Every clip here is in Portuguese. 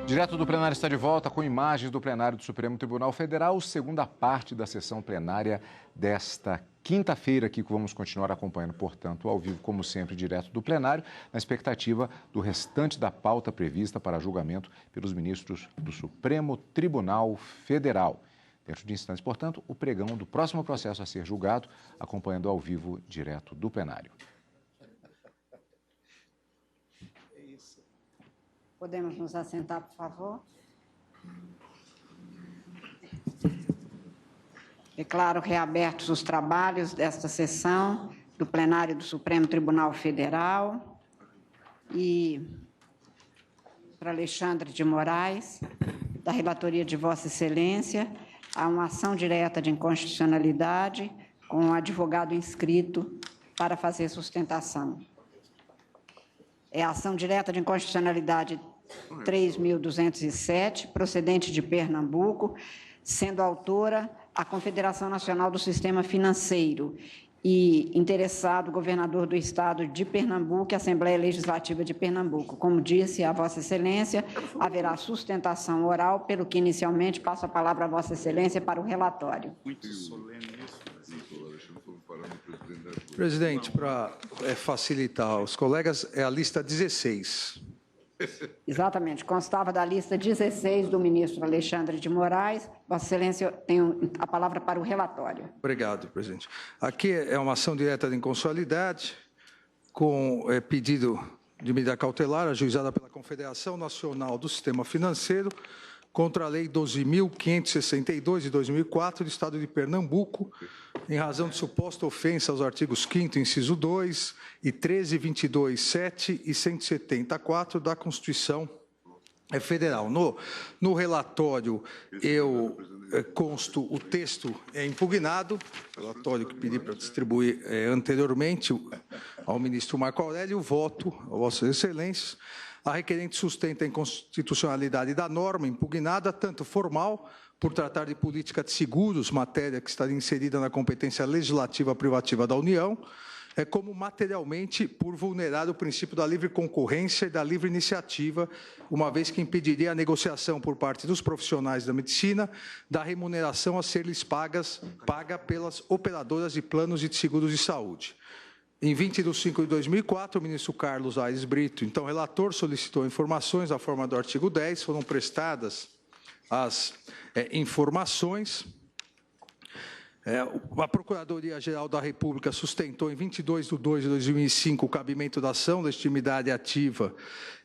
Direto do plenário está de volta com imagens do plenário do Supremo Tribunal Federal, segunda parte da sessão plenária desta quinta-feira, aqui que vamos continuar acompanhando, portanto, ao vivo, como sempre, direto do plenário, na expectativa do restante da pauta prevista para julgamento pelos ministros do Supremo Tribunal Federal. Dentro de instantes, portanto, o pregão do próximo processo a ser julgado, acompanhando ao vivo, direto do plenário. Podemos nos assentar, por favor? Declaro reabertos os trabalhos desta sessão do plenário do Supremo Tribunal Federal. E para Alexandre de Moraes, da relatoria de Vossa Excelência, há uma ação direta de inconstitucionalidade com o advogado inscrito para fazer sustentação. É a ação direta de inconstitucionalidade 3.207, procedente de Pernambuco, sendo autora a Confederação Nacional do Sistema Financeiro e interessado o governador do Estado de Pernambuco e a Assembleia Legislativa de Pernambuco. Como disse a Vossa Excelência, haverá sustentação oral, pelo que inicialmente passo a palavra a Vossa Excelência para o relatório. Muito solene isso. Presidente, para facilitar os colegas, é a lista 16. Exatamente, constava da lista 16 do ministro Alexandre de Moraes. Vossa Excelência tem a palavra para o relatório. Obrigado, presidente. Aqui é uma ação direta de inconstitucionalidade, com pedido de medida cautelar, ajuizada pela Confederação Nacional do Sistema Financeiro, contra a Lei 12.562, de 2004, do Estado de Pernambuco, em razão de suposta ofensa aos artigos 5º, inciso 2, e 13, 22, 7 e 174 da Constituição Federal. No relatório, eu consto o texto impugnado, relatório que pedi para distribuir anteriormente ao ministro Marco Aurélio, voto a Vossas Excelências. A requerente sustenta a inconstitucionalidade da norma impugnada, tanto formal, por tratar de política de seguros, matéria que estaria inserida na competência legislativa privativa da União, como materialmente por vulnerar o princípio da livre concorrência e da livre iniciativa, uma vez que impediria a negociação por parte dos profissionais da medicina da remuneração a ser lhes paga pelas operadoras de planos de seguros de saúde. Em 20 de 5 de 2004, o ministro Carlos Aires Brito, então relator, solicitou informações na forma do artigo 10, foram prestadas as informações. A Procuradoria-Geral da República sustentou em 22 de 2 de 2005 o cabimento da ação, legitimidade ativa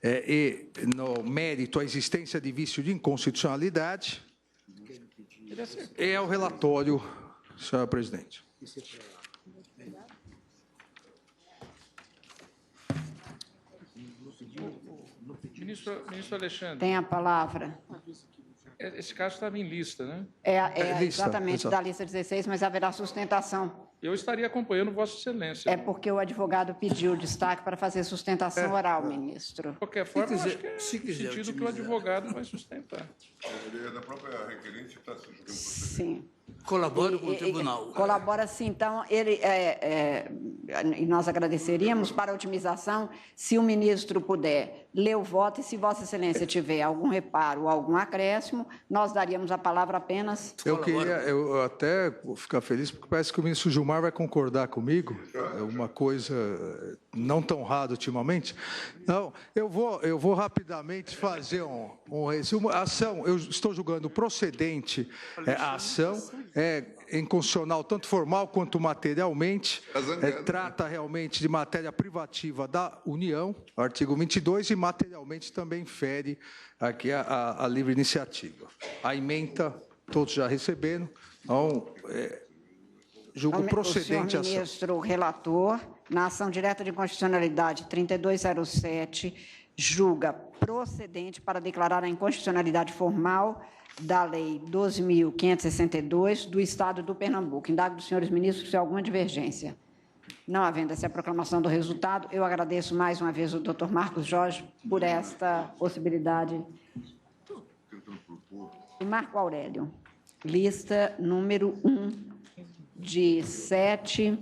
e, no mérito, a existência de vício de inconstitucionalidade. É o relatório, senhora presidente. Ministro Alexandre. Tem a palavra. Esse caso estava em lista, né? Exatamente, da lista 16, mas haverá sustentação. Eu estaria acompanhando Vossa Excelência. É porque o advogado pediu destaque para fazer sustentação oral, ministro. De qualquer forma, eu acho que é no sentido que o advogado vai sustentar. É da própria requerente que está se julgando. Sim. Colabora com o tribunal. Colabora sim, então, e nós agradeceríamos para a otimização, se o ministro puder ler o voto e se Vossa Excelência tiver algum reparo ou algum acréscimo, nós daríamos a palavra apenas. Eu até vou ficar feliz, porque parece que o ministro Gilmar vai concordar comigo, é uma coisa não tão rara ultimamente. Não, eu vou rapidamente fazer um resumo. A ação, eu estou julgando procedente a ação, é inconstitucional tanto formal quanto materialmente, trata realmente de matéria privativa da União, artigo 22, e materialmente também fere aqui a livre iniciativa. A ementa, todos já receberam, então, julgo procedente a ação. O senhor ministro relator, na ação direta de inconstitucionalidade 3207, julga procedente para declarar a inconstitucionalidade formal da Lei 12.562 do Estado do Pernambuco. Indago dos senhores ministros se há alguma divergência. Não havendo essa proclamação do resultado, eu agradeço mais uma vez o doutor Marcos Jorge por esta possibilidade. E Marco Aurélio, lista número 1, de 7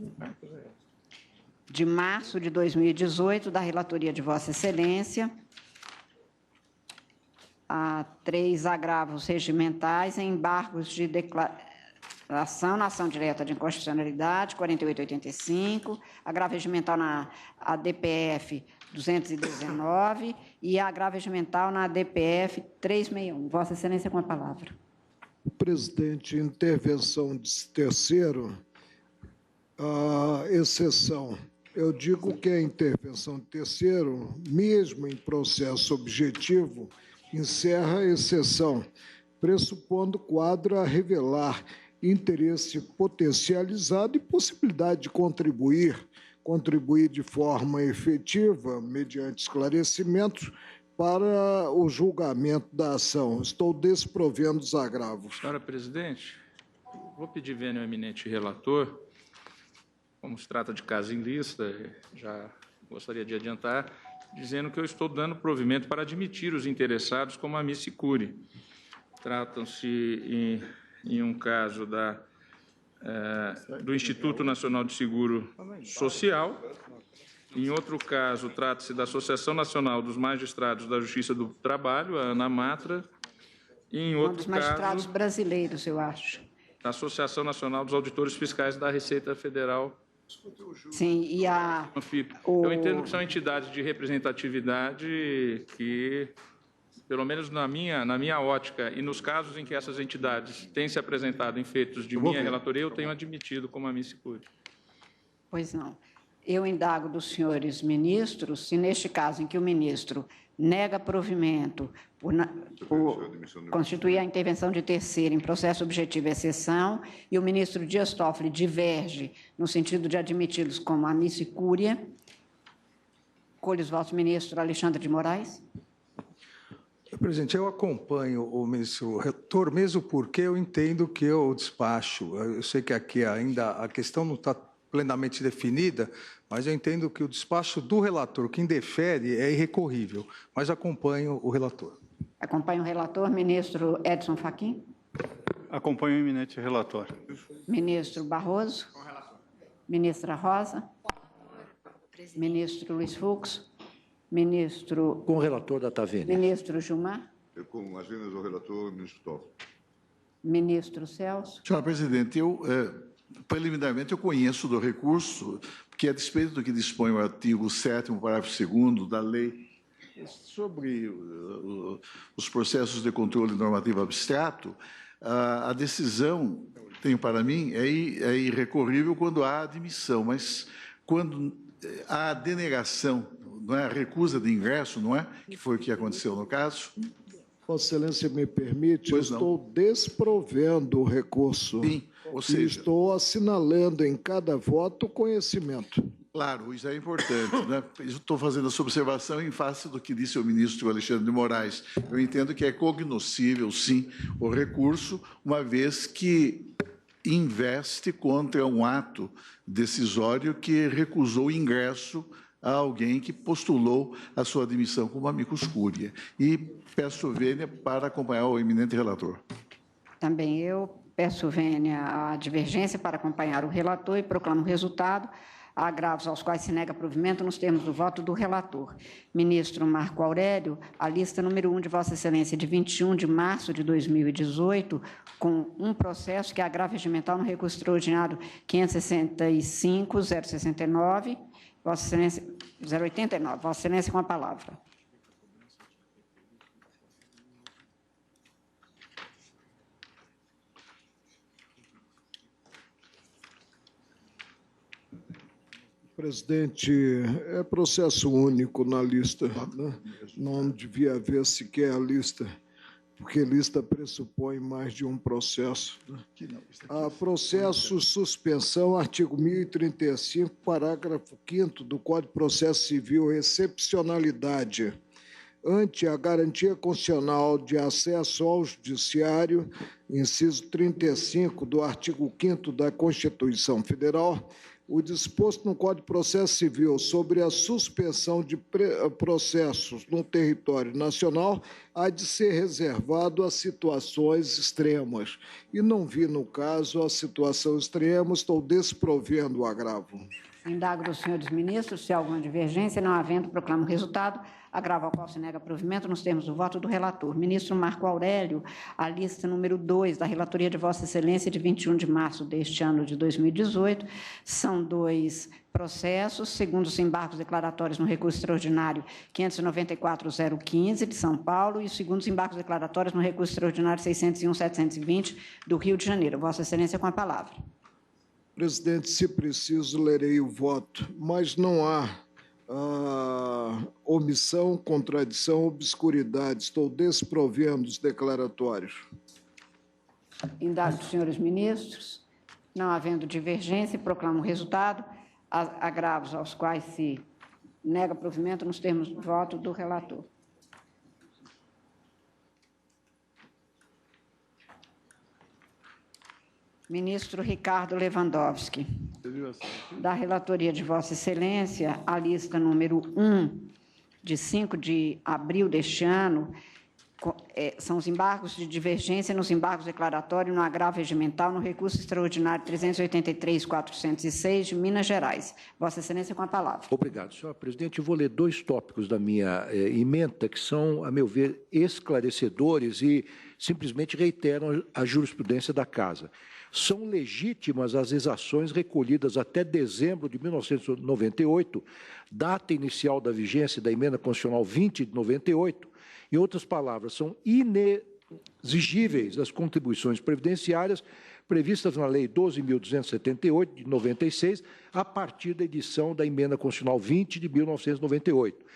de março de 2018, da relatoria de Vossa Excelência. a 3 agravos regimentais em embargos de declaração na ação direta de inconstitucionalidade, 4885, agravo regimental na ADPF 219 e agravo regimental na ADPF 361. Vossa Excelência, com a palavra. Presidente, intervenção de terceiro, a exceção. Eu digo que a intervenção de terceiro, mesmo em processo objetivo, encerra a exceção, pressupondo quadro a revelar interesse potencializado e possibilidade de contribuir de forma efetiva, mediante esclarecimentos, para o julgamento da ação. Estou desprovendo os agravos. Senhora presidente, vou pedir vênia ao eminente relator, como se trata de caso em lista, já gostaria de adiantar, dizendo que eu estou dando provimento para admitir os interessados como amici curiae. Tratam-se em um caso do Instituto Nacional de Seguro Social. Em outro caso, trata-se da Associação Nacional dos Magistrados da Justiça do Trabalho, a ANAMATRA. E em outro dos magistrados brasileiros, eu acho. Da Associação Nacional dos Auditores Fiscais da Receita Federal. Sim, e a... Eu entendo que são entidades de representatividade que, pelo menos na minha ótica, e nos casos em que essas entidades têm se apresentado em feitos de minha relatoria, eu tenho admitido como amici curiae. Pois não. Eu indago dos senhores ministros se, neste caso em que o ministro nega provimento por constituir a intervenção de terceiro em processo objetivo e exceção, e o ministro Dias Toffoli diverge no sentido de admiti-los como amici curiae, colho os votos, ministro Alexandre de Moraes. Presidente, eu acompanho o ministro relator, mesmo porque eu entendo que o despacho, eu sei que aqui ainda a questão não está plenamente definida, mas eu entendo que o despacho do relator, que indefere, é irrecorrível, mas acompanho o relator. Acompanho o relator, ministro Edson Fachin. Acompanho o eminente relator. Ministro Barroso. Ministra Rosa. Ministro Luiz Fux. Ministro... Com o relator da Tavênia. Ministro Gilmar. Com as vindas do relator, ministro Toffoli. Ministro Celso. Senhora presidente, preliminarmente, eu conheço do recurso, que a despeito do que dispõe o artigo 7º, parágrafo 2º da lei sobre os processos de controle normativo abstrato, a decisão, tenho para mim, é irrecorrível quando há admissão, mas quando há denegação, não é, a recusa de ingresso, não é, que foi o que aconteceu no caso. Vossa Excelência me permite, Pois eu estou desprovendo o recurso. Sim, ou seja... E estou assinalando em cada voto o conhecimento. Claro, isso é importante, né? Eu estou fazendo essa observação em face do que disse o ministro Alexandre de Moraes. Eu entendo que é cognoscível, sim, o recurso, uma vez que investe contra um ato decisório que recusou o ingresso a alguém que postulou a sua admissão como amicus curiae. E peço vênia para acompanhar o eminente relator. Também eu peço vênia à divergência para acompanhar o relator e proclamo o resultado. Há agravos aos quais se nega provimento nos termos do voto do relator. Ministro Marco Aurélio, a lista número 1 de Vossa Excelência, de 21 de março de 2018, com um processo que é agravo regimental no recurso extraordinário 565.069, Vossa Excelência, 089. Vossa Excelência, com a palavra. Presidente, é processo único na lista, né? Não devia haver sequer a lista, porque lista pressupõe mais de um processo, né? Há processo suspensão, artigo 1035, parágrafo 5º do Código de Processo Civil, excepcionalidade ante a garantia constitucional de acesso ao judiciário, inciso 35 do artigo 5º da Constituição Federal, o disposto no Código de Processo Civil sobre a suspensão de processos no território nacional há de ser reservado a situações extremas. E não vi, no caso, a situação extrema, estou desprovendo o agravo. Indago dos senhores ministros se há alguma divergência. Não havendo, proclamo o resultado. Agravo ao qual se nega provimento nos termos do voto do relator. Ministro Marco Aurélio, a lista número 2 da relatoria de Vossa Excelência de 21 de março deste ano de 2018. São 2 processos, segundo os embargos declaratórios no recurso extraordinário 594.015 de São Paulo e segundo os embargos declaratórios no recurso extraordinário 601.720 do Rio de Janeiro. Vossa Excelência, com a palavra. Presidente, se preciso, lerei o voto, mas não há omissão, contradição, obscuridade. Estou desprovendo os declaratórios. Indago dos senhores ministros. Não havendo divergência, proclamo o resultado. Agravos aos quais se nega provimento nos termos do voto do relator. Ministro Ricardo Lewandowski. Da relatoria de Vossa Excelência, a lista número 1, de 5 de abril deste ano, são os embargos de divergência nos embargos declaratórios no agravo regimental no recurso extraordinário 383.406 de Minas Gerais. Vossa Excelência, com a palavra. Obrigado, senhor presidente. Eu vou ler 2 tópicos da minha emenda que são, a meu ver, esclarecedores e simplesmente reiteram a jurisprudência da Casa. São legítimas as exações recolhidas até dezembro de 1998, data inicial da vigência da Emenda Constitucional 20 de 98. Em outras palavras, são inexigíveis as contribuições previdenciárias previstas na Lei 12.278, de 96, a partir da edição da Emenda Constitucional 20 de 1998.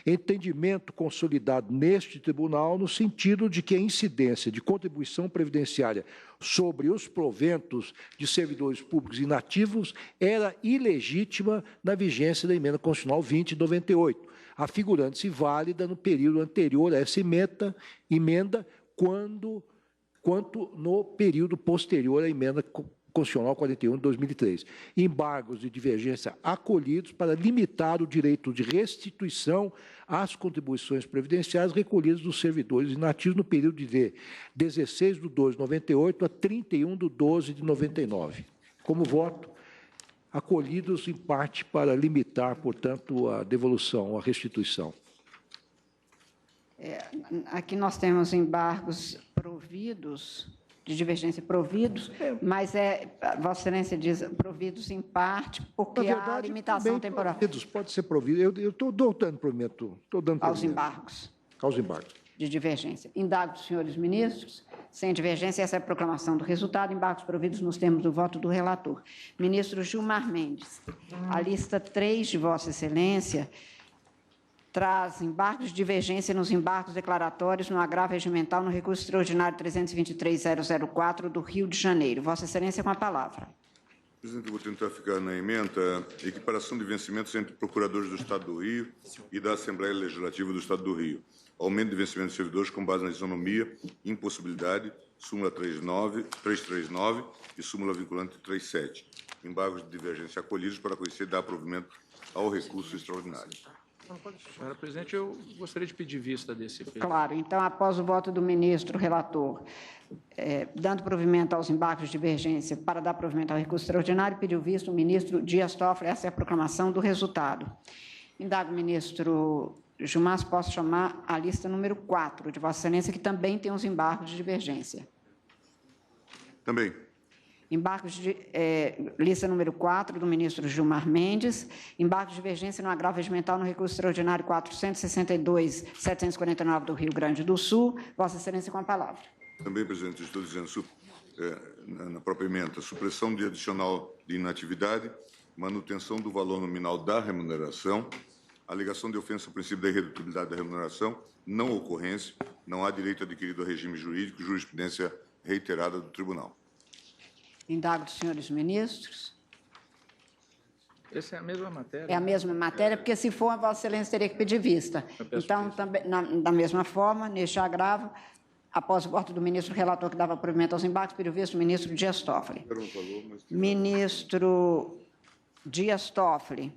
Entendimento consolidado neste tribunal no sentido de que a incidência de contribuição previdenciária sobre os proventos de servidores públicos inativos era ilegítima na vigência da Emenda Constitucional 20 de 98, afigurando-se válida no período anterior a essa emenda quanto no período posterior à Emenda Constitucional 41 de 2003. Embargos de divergência acolhidos para limitar o direito de restituição às contribuições previdenciárias recolhidas dos servidores inativos no período de 16 de 12 de 98 a 31 de 12 de 99. Como voto, acolhidos em parte para limitar, portanto, a devolução, a restituição. Aqui nós temos embargos providos, de divergência providos, mas Vossa Excelência diz providos em parte, porque verdade, há limitação temporal. Providos, pode ser provido. Eu estou dando provimento. Aos embargos. Aos embargos. De divergência. Indago dos senhores ministros. Sem divergência, essa é a proclamação do resultado. Embargos providos nos termos do voto do relator. Ministro Gilmar Mendes. A lista 3 de Vossa Excelência traz embargos de divergência nos embargos declaratórios no agravo regimental no recurso extraordinário 323.004 do Rio de Janeiro. Vossa Excelência, com a palavra. Presidente, eu vou tentar ficar na emenda equiparação de vencimentos entre procuradores do Estado do Rio e da Assembleia Legislativa do Estado do Rio. Aumento de vencimento de servidores com base na isonomia, impossibilidade, súmula 339 e súmula vinculante 37. Embargos de divergência acolhidos para conhecer e dar provimento ao recurso extraordinário. Senhora presidente, eu gostaria de pedir vista desse pedido. Claro. Então, após o voto do ministro relator, dando provimento aos embargos de divergência para dar provimento ao recurso extraordinário, pediu vista o ministro Dias Toffoli. Essa é a proclamação do resultado. Indago, ministro Gilmar, posso chamar a lista número 4 de Vossa Excelência, que também tem os embargos de divergência. Também. Embargos de lista número 4 do ministro Gilmar Mendes, embargos de divergência no agravo regimental no recurso extraordinário 462.749 do Rio Grande do Sul. Vossa Excelência, com a palavra. Também, presidente, estou dizendo na própria emenda, supressão de adicional de inatividade, manutenção do valor nominal da remuneração, alegação de ofensa ao princípio da irredutibilidade da remuneração, não ocorrência, não há direito adquirido ao regime jurídico, jurisprudência reiterada do tribunal. Indago dos senhores ministros. Essa é a mesma matéria. É a mesma matéria, porque se for, a Vossa Excelência teria que pedir vista. Então, também, da mesma forma, neste agravo, após o voto do ministro relator que dava provimento aos embargos, pediu vista o ministro Dias Toffoli. Ministro Dias Toffoli.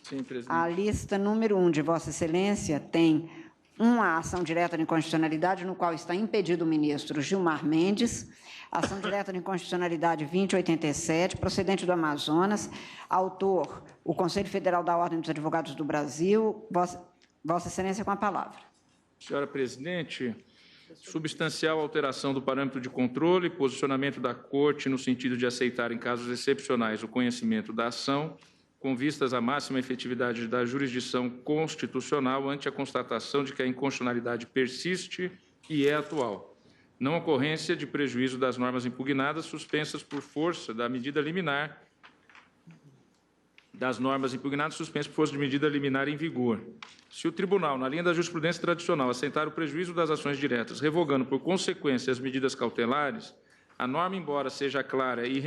Sim, presidente. A lista número 1 de Vossa Excelência tem Uma ação direta de inconstitucionalidade, no qual está impedido o ministro Gilmar Mendes. Ação direta de inconstitucionalidade 2087, procedente do Amazonas. Autor, o Conselho Federal da Ordem dos Advogados do Brasil. Vossa Excelência, com a palavra. Senhora presidente, substancial alteração do parâmetro de controle, posicionamento da Corte no sentido de aceitar, em casos excepcionais, o conhecimento da ação, com vistas à máxima efetividade da jurisdição constitucional ante a constatação de que a inconstitucionalidade persiste e é atual. Não ocorrência de prejuízo das normas impugnadas suspensas por força da medida liminar, das normas impugnadas suspensas por força de medida liminar em vigor. Se o tribunal, na linha da jurisprudência tradicional, aceitar o prejuízo das ações diretas, revogando por consequência as medidas cautelares, a norma, embora seja clara e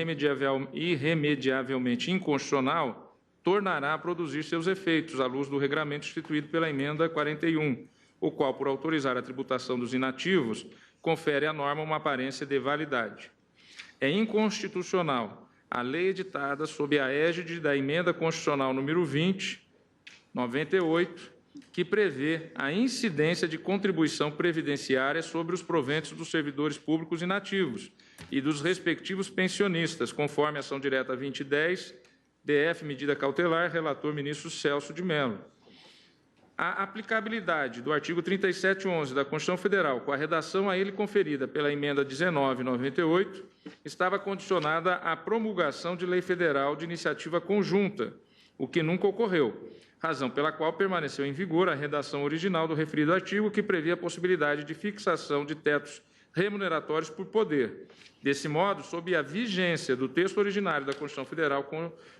irremediavelmente inconstitucional, tornará a produzir seus efeitos à luz do regramento instituído pela emenda 41, o qual, por autorizar a tributação dos inativos, confere à norma uma aparência de validade. É inconstitucional a lei editada sob a égide da emenda constitucional número 20, 98, que prevê a incidência de contribuição previdenciária sobre os proventos dos servidores públicos inativos e dos respectivos pensionistas, conforme ação direta 2010, DF, medida cautelar, relator ministro Celso de Mello. A aplicabilidade do artigo 3711 da Constituição Federal, com a redação a ele conferida pela emenda 1998, estava condicionada à promulgação de lei federal de iniciativa conjunta, o que nunca ocorreu, razão pela qual permaneceu em vigor a redação original do referido artigo, que previa a possibilidade de fixação de tetos remuneratórios por poder. Desse modo, sob a vigência do texto originário da Constituição Federal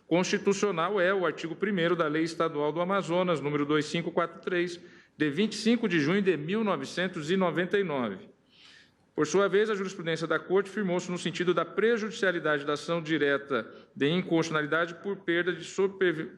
Constitucional, é o artigo 1º da Lei Estadual do Amazonas, número 2543, de 25 de junho de 1999. Por sua vez, a jurisprudência da Corte firmou-se no sentido da prejudicialidade da ação direta de inconstitucionalidade por perda de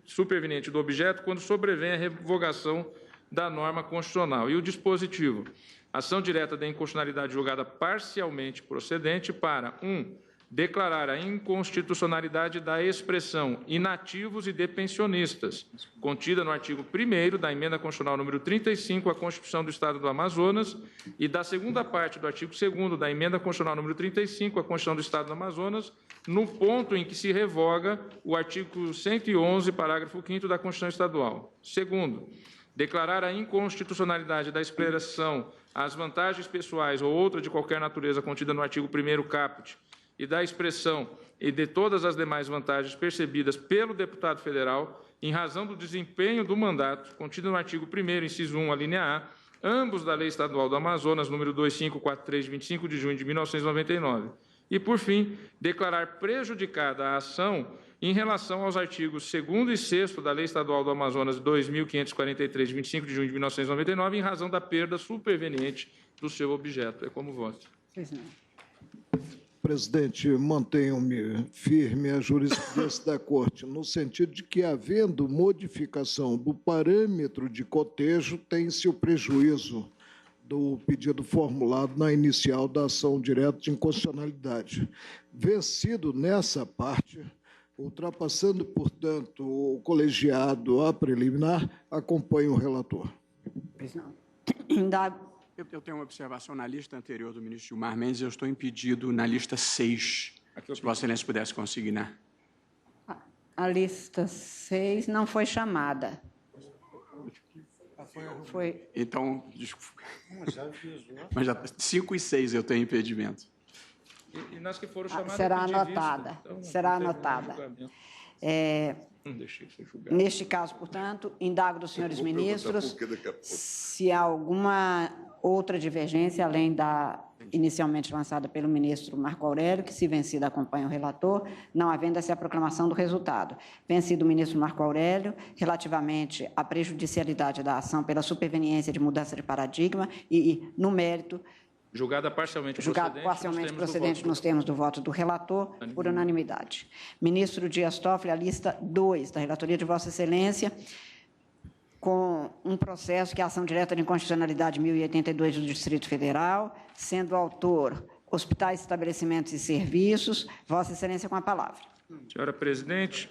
superveniente do objeto quando sobrevém a revogação da norma constitucional. E o dispositivo: ação direta de inconstitucionalidade julgada parcialmente procedente para 1. Declarar a inconstitucionalidade da expressão inativos e de pensionistas, contida no artigo 1º da emenda constitucional número 35 à Constituição do Estado do Amazonas e da segunda parte do artigo 2º da emenda constitucional número 35 à Constituição do Estado do Amazonas, no ponto em que se revoga o artigo 111, parágrafo 5º da Constituição Estadual. Segundo, declarar a inconstitucionalidade da expressão as vantagens pessoais ou outra de qualquer natureza contida no artigo 1º caput e da expressão e de todas as demais vantagens percebidas pelo deputado federal em razão do desempenho do mandato contida no artigo 1º, inciso 1, alínea A, ambos da Lei Estadual do Amazonas, número 2543, de 25 de junho de 1999. E, por fim, declarar prejudicada a ação em relação aos artigos 2º e 6º da Lei Estadual do Amazonas 2.543, de 25 de junho de 1999, em razão da perda superveniente do seu objeto. É como voto. Presidente, mantenho-me firme a jurisprudência da Corte, no sentido de que, havendo modificação do parâmetro de cotejo, tem-se o prejuízo do pedido formulado na inicial da ação direta de inconstitucionalidade. Vencido nessa parte, ultrapassando, portanto, o colegiado a preliminar, acompanho o relator. Eu tenho uma observação na lista anterior do ministro Gilmar Mendes, eu estou impedido na lista 6. Se Vossa Excelência pudesse consignar. A lista 6 não foi chamada. Foi. Então, desculpa. Mas já 5 e 6 eu tenho impedimento. E nas que foram chamadas... Será anotada. Então, será anotada. Neste caso, portanto, indago dos senhores ministros se há alguma outra divergência, além da inicialmente lançada pelo ministro Marco Aurélio, que, se vencida, acompanha o relator, não havendo-se a proclamação do resultado. Vencido o ministro Marco Aurélio, relativamente à prejudicialidade da ação pela superveniência de mudança de paradigma e, no mérito, julgada parcialmente procedente nos termos do voto do relator, por unanimidade. Ministro Dias Toffoli, a lista 2 da relatoria de Vossa Excelência, com um processo que é a ação direta de inconstitucionalidade 1082 do Distrito Federal, sendo autor hospitais, estabelecimentos e serviços. Vossa Excelência, com a palavra. Senhora presidente,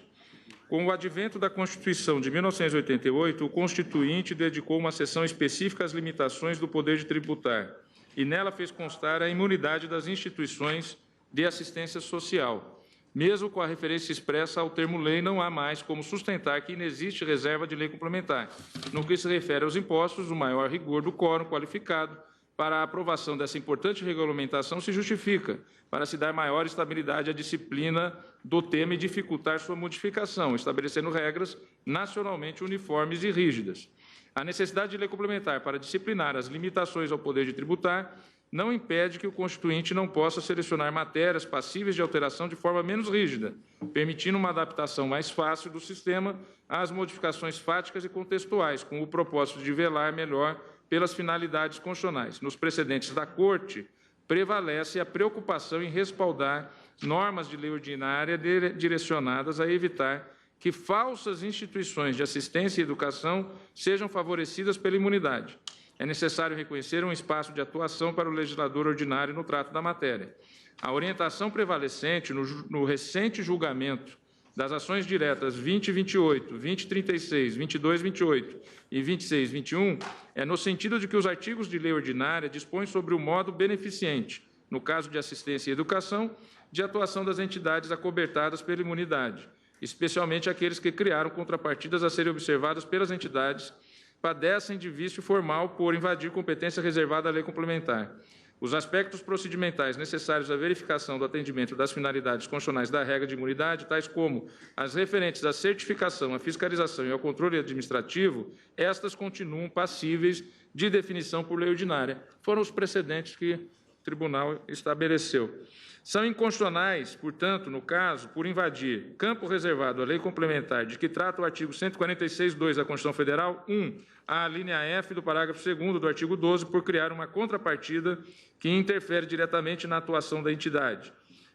Com o advento da Constituição de 1988, o Constituinte dedicou uma seção específica às limitações do poder de tributar e nela fez constar a imunidade das instituições de assistência social. Mesmo com a referência expressa ao termo lei, não há mais como sustentar que inexiste reserva de lei complementar. No que se refere aos impostos, o maior rigor do quórum qualificado para a aprovação dessa importante regulamentação se justifica para se dar maior estabilidade à disciplina do tema e dificultar sua modificação, estabelecendo regras nacionalmente uniformes e rígidas. A necessidade de lei complementar para disciplinar as limitações ao poder de tributar não impede que o Constituinte não possa selecionar matérias passíveis de alteração de forma menos rígida, permitindo uma adaptação mais fácil do sistema às modificações fáticas e contextuais, com o propósito de velar melhor pelas finalidades constitucionais. Nos precedentes da Corte, prevalece a preocupação em respaldar normas de lei ordinária direcionadas a evitar que falsas instituições de assistência e educação sejam favorecidas pela imunidade. É necessário reconhecer um espaço de atuação para o legislador ordinário no trato da matéria. A orientação prevalecente no recente julgamento das ações diretas 2028, 2036, 2228 e 2621 é no sentido de que os artigos de lei ordinária dispõem sobre o modo beneficente, no caso de assistência e educação, de atuação das entidades acobertadas pela imunidade, especialmente aqueles que criaram contrapartidas a serem observadas pelas entidades, padecem de vício formal por invadir competência reservada à lei complementar. Os aspectos procedimentais necessários à verificação do atendimento das finalidades constitucionais da regra de imunidade, tais como as referentes à certificação, à fiscalização e ao controle administrativo, estas continuam passíveis de definição por lei ordinária. Foram os precedentes que o Tribunal estabeleceu. São inconstitucionais, portanto, no caso, por invadir campo reservado à lei complementar de que trata o artigo 146.2 da Constituição Federal, 1, a linha F do parágrafo 2º do artigo 12, por criar uma contrapartida que interfere diretamente na atuação da entidade.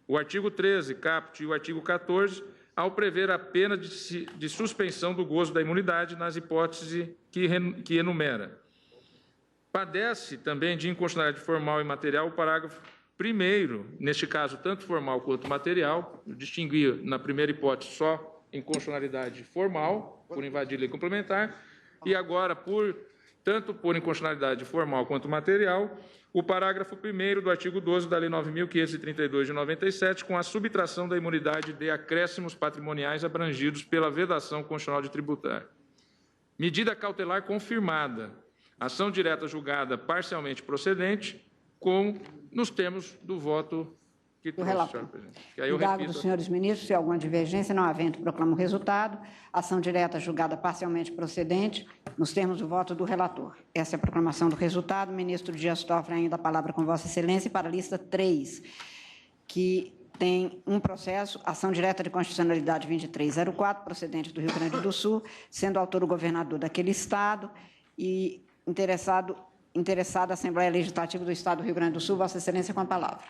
O artigo 13, caput, e o artigo 14, ao prever a pena de suspensão do gozo da imunidade nas hipóteses que enumera. Padece também de inconstitucionalidade formal e material o parágrafo 1º, neste caso, tanto formal quanto material, distinguir na primeira hipótese só inconstitucionalidade formal, por invadir lei complementar, e agora, tanto por inconstitucionalidade formal quanto material, o parágrafo 1º do artigo 12 da Lei 9.532 de 97, com a subtração da imunidade de acréscimos patrimoniais abrangidos pela vedação constitucional de tributar. Medida cautelar confirmada, ação direta julgada parcialmente procedente, nos termos do voto que trouxe, senhor presidente. Que aí eu repito. Dos senhores ministros, se há alguma divergência, não havendo, proclamo o resultado. Ação direta julgada parcialmente procedente, nos termos do voto do relator. Essa é a proclamação do resultado. O ministro Dias Toffoli ainda a palavra com Vossa Excelência para a lista 3, que tem um processo, ação direta de constitucionalidade 2304, procedente do Rio Grande do Sul, sendo autor o governador daquele Estado e interessada a Assembleia Legislativa do Estado do Rio Grande do Sul. Vossa Excelência, com a palavra.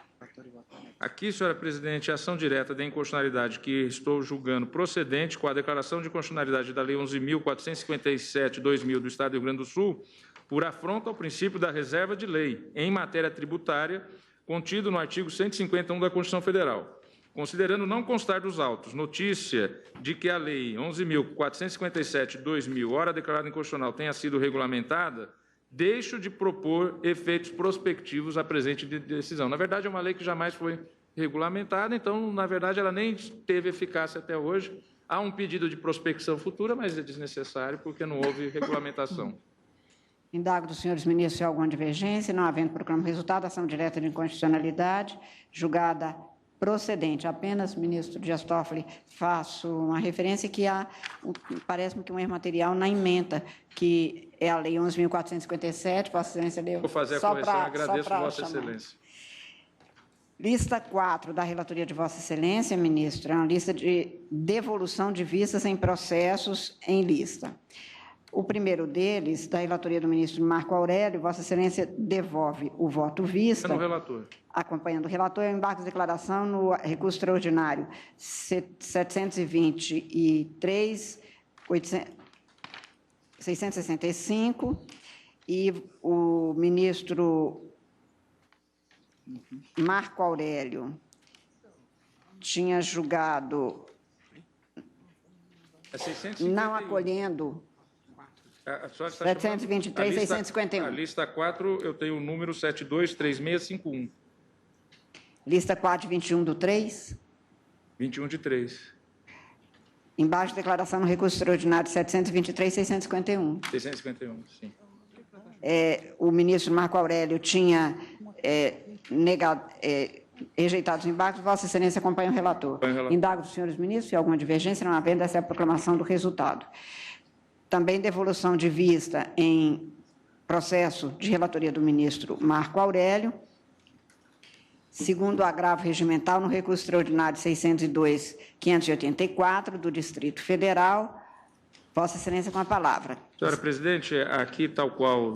Aqui, senhora presidente, a ação direta de inconstitucionalidade que estou julgando procedente com a declaração de constitucionalidade da Lei 11.457/2000 do Estado do Rio Grande do Sul, por afronta ao princípio da reserva de lei em matéria tributária, contido no artigo 151 da Constituição Federal. Considerando não constar dos autos notícia de que a Lei 11.457/2000, ora declarada inconstitucional, tenha sido regulamentada, deixo de propor efeitos prospectivos à presente decisão. Na verdade, é uma lei que jamais foi regulamentada, então, na verdade, ela nem teve eficácia até hoje. Há um pedido de prospecção futura, mas é desnecessário porque não houve regulamentação. Indago dos senhores ministros se há alguma divergência. Não havendo, proclamo o resultado. Ação direta de inconstitucionalidade, julgada procedente. Apenas, ministro Dias Toffoli, faço uma referência que há, parece-me que um erro material na ementa, que é a Lei 11.457, Vossa Excelência leu. Vou fazer a correção, agradeço Vossa Excelência. Lista 4 da relatoria de Vossa Excelência, ministro, é uma lista de devolução de vistas em processos em lista. O primeiro deles, da relatoria do ministro Marco Aurélio, Vossa Excelência devolve o voto vista. No relator. Acompanhando o relator, embargo de declaração no recurso extraordinário 723.665, e o ministro Marco Aurélio tinha julgado É 651. Não acolhendo A senhora está 723 e 651. A lista 4, eu tenho o número 723651. Lista 4, 21 do 3. 21 de 3. Embaixo, declaração no recurso extraordinário 723 e 651. 651, sim. O ministro Marco Aurélio tinha rejeitado os embargos. Vossa Excelência acompanha o relator. Indago dos senhores ministros se há alguma divergência, não havendo, essa é a proclamação do resultado. Também devolução de vista em processo de relatoria do ministro Marco Aurélio. Segundo o agravo regimental, no recurso extraordinário 602.584 do Distrito Federal. Vossa Excelência, com a palavra. Senhora presidente, aqui, tal qual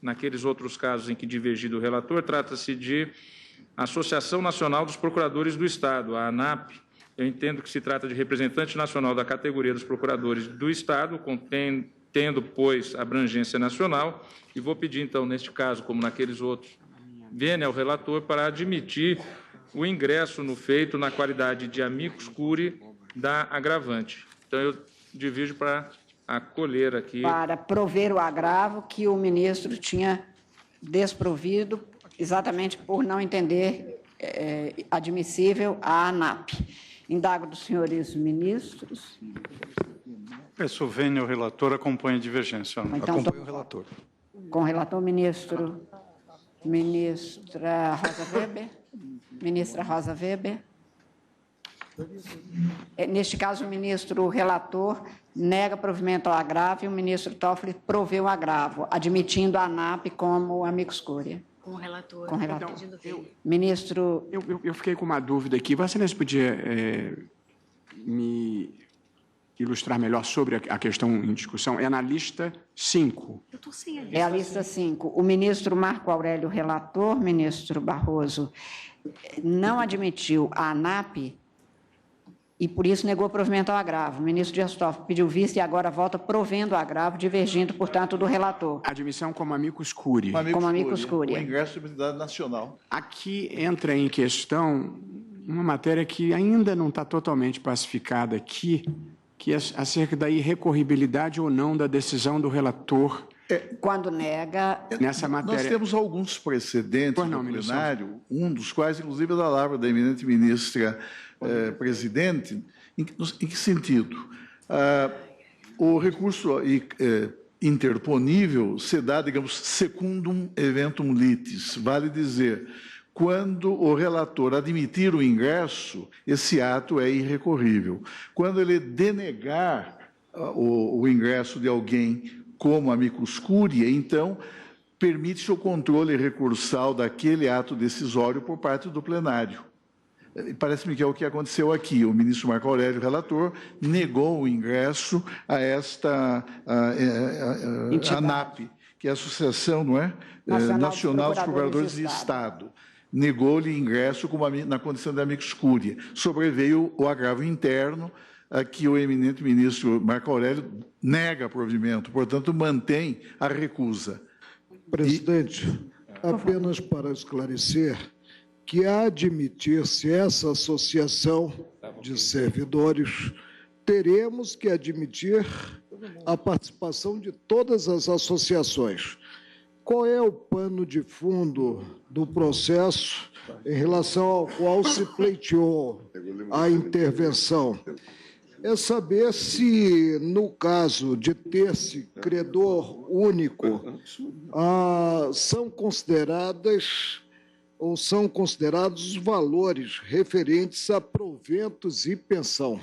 naqueles outros casos em que divergi do relator, trata-se de Associação Nacional dos Procuradores do Estado, a ANAP. Eu entendo que se trata de representante nacional da categoria dos procuradores do Estado, tendo, pois, abrangência nacional, e vou pedir, então, neste caso, como naqueles outros, vênia ao relator para admitir o ingresso no feito na qualidade de amicus curiae da agravante. Então, eu divido para acolher aqui. Para prover o agravo que o ministro tinha desprovido, exatamente por não entender admissível a ANAP. Indago dos senhores ministros. Peço vênia ao relator, acompanhe a divergência. Então, Acompanhe o relator. Com o relator, ministra Rosa Weber. Ministra Rosa Weber. Neste caso, o ministro relator nega provimento ao agravo e o ministro Toffoli proveu o agravo, admitindo a ANAP como amicus curiae. Com o relator. Com o relator. Então, Ministro... Eu fiquei com uma dúvida aqui. Vossa Excelência podia me ilustrar melhor sobre a questão em discussão? É na lista 5. Eu estou sem a lista. É a lista 5. O ministro Marco Aurélio, relator, ministro Barroso, não admitiu a ANAP e, por isso, negou provimento ao agravo. O ministro Dias Toffoli pediu vista e agora volta provendo o agravo, divergindo, portanto, do relator. Admissão como amicus curiae. Como amicus curiae. O ingresso de habilidade nacional. Aqui entra em questão uma matéria que ainda não está totalmente pacificada aqui, que é acerca da irrecorribilidade ou não da decisão do relator. Quando nega... Nessa matéria... Nós temos alguns precedentes no plenário, um dos quais, inclusive, é da palavra da eminente ministra presidente. Em que sentido? O recurso interponível se dá, digamos, secundum eventum litis, vale dizer, quando o relator admitir o ingresso, esse ato é irrecorrível. Quando ele denegar o ingresso de alguém como amicus curiae, então, permite-se o controle recursal daquele ato decisório por parte do plenário. Parece-me que é o que aconteceu aqui. O ministro Marco Aurélio, relator, negou o ingresso a esta ANAP, que é a Associação Nacional dos Procuradores de Estado. Negou-lhe ingresso na condição de amicus curiae. Sobreveio o agravo interno, a que o eminente ministro Marco Aurélio nega provimento, portanto, mantém a recusa. Presidente, apenas para esclarecer que, a admitir-se essa associação de servidores, teremos que admitir a participação de todas as associações. Qual é o pano de fundo do processo em relação ao qual se pleiteou a intervenção? É saber se, no caso de ter-se credor único, são considerados os valores referentes a proventos e pensão.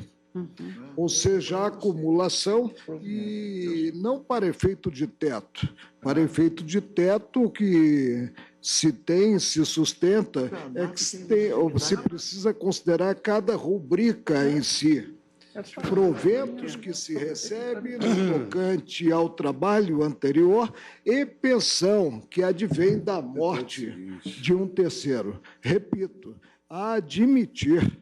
Ou seja, a acumulação, e não para efeito de teto. Para efeito de teto, o que se sustenta, é que se precisa considerar cada rubrica em si. Proventos que se recebe no tocante ao trabalho anterior e pensão que advém da morte de um terceiro. Repito, a admitir,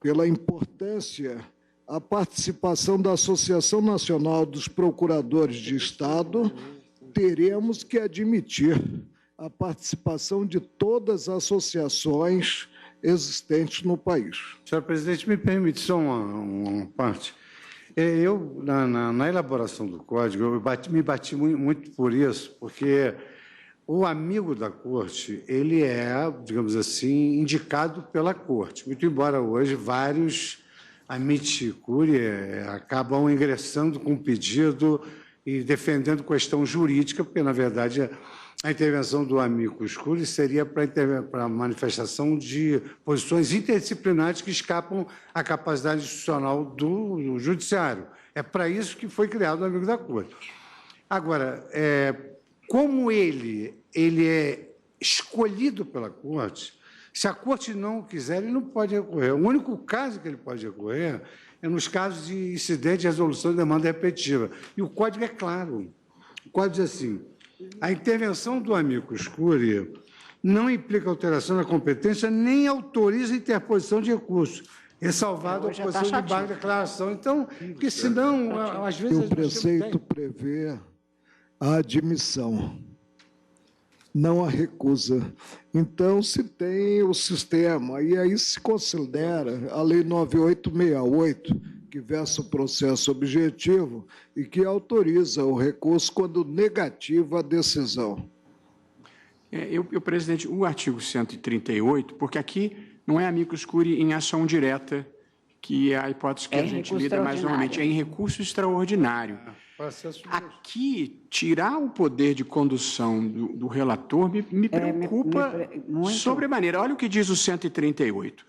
pela importância, a participação da Associação Nacional dos Procuradores de Estado, teremos que admitir a participação de todas as associações existentes no país. Senhor presidente, me permite só uma parte. Eu, na elaboração do código, eu me bati muito por isso, porque o amigo da corte, ele é, digamos assim, indicado pela corte. Muito embora hoje vários amici curiae acabam ingressando com pedido e defendendo questão jurídica, porque, na verdade, a intervenção do amicus curiae seria para a manifestação de posições interdisciplinares que escapam à capacidade institucional do judiciário. É para isso que foi criado o amigo da corte. Agora, como ele é escolhido pela corte, se a corte não o quiser, ele não pode recorrer. O único caso que ele pode recorrer é nos casos de incidente de resolução de demanda repetitiva. E o código é claro. O código diz assim: a intervenção do amicus curiae não implica alteração da competência nem autoriza a interposição de recurso, ressalvado a oposição de base de declaração. Então, porque senão, às vezes... O preceito prevê a admissão, não a recusa. Então, se tem o sistema, e aí se considera a Lei 9868, que versa o processo objetivo e que autoriza o recurso quando negativa a decisão. Presidente, o artigo 138, porque aqui não é amicus curiae em ação direta, que é a hipótese que a gente lida mais normalmente, é em recurso extraordinário. Aqui, tirar o poder de condução do relator me preocupa sobremaneira. Olha o que diz o 138.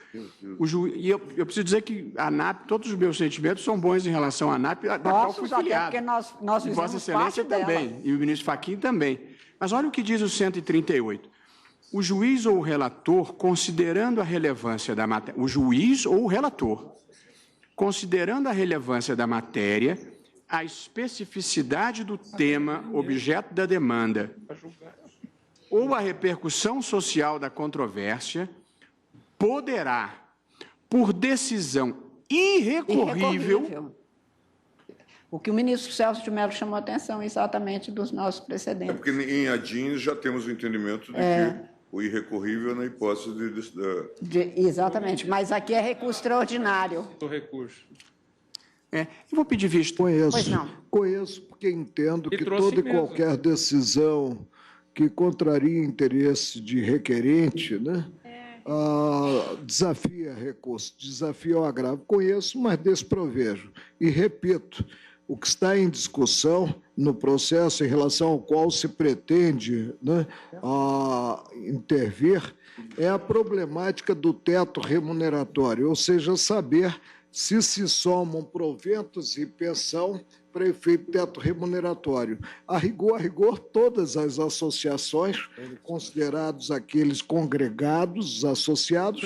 E eu preciso dizer que a ANAP, todos os meus sentimentos são bons em relação à ANAP, da qual fui filiado. Porque nós e Vossa Excelência também, dela. E o ministro Fachin também. Mas olha o que diz o 138. O juiz ou o relator, considerando a relevância da matéria... O juiz ou o relator, considerando a relevância da matéria, a especificidade do tema, objeto da demanda, ou a repercussão social da controvérsia, poderá, por decisão irrecorrível... O que o ministro Celso de Mello chamou a atenção exatamente dos nossos precedentes. É porque em ADIN já temos o entendimento de que o irrecorrível é na hipótese exatamente, mas aqui é recurso extraordinário. O recurso. Eu vou pedir vista. Conheço, porque entendo que toda e qualquer decisão que contraria interesse de requerente, né, desafia recurso, desafia o agravo. Conheço, mas desprovejo. E repito, o que está em discussão no processo em relação ao qual se pretende, né, intervir é a problemática do teto remuneratório, ou seja, saber se somam proventos e pensão para efeito teto remuneratório. A rigor, todas as associações, considerados aqueles congregados, os associados,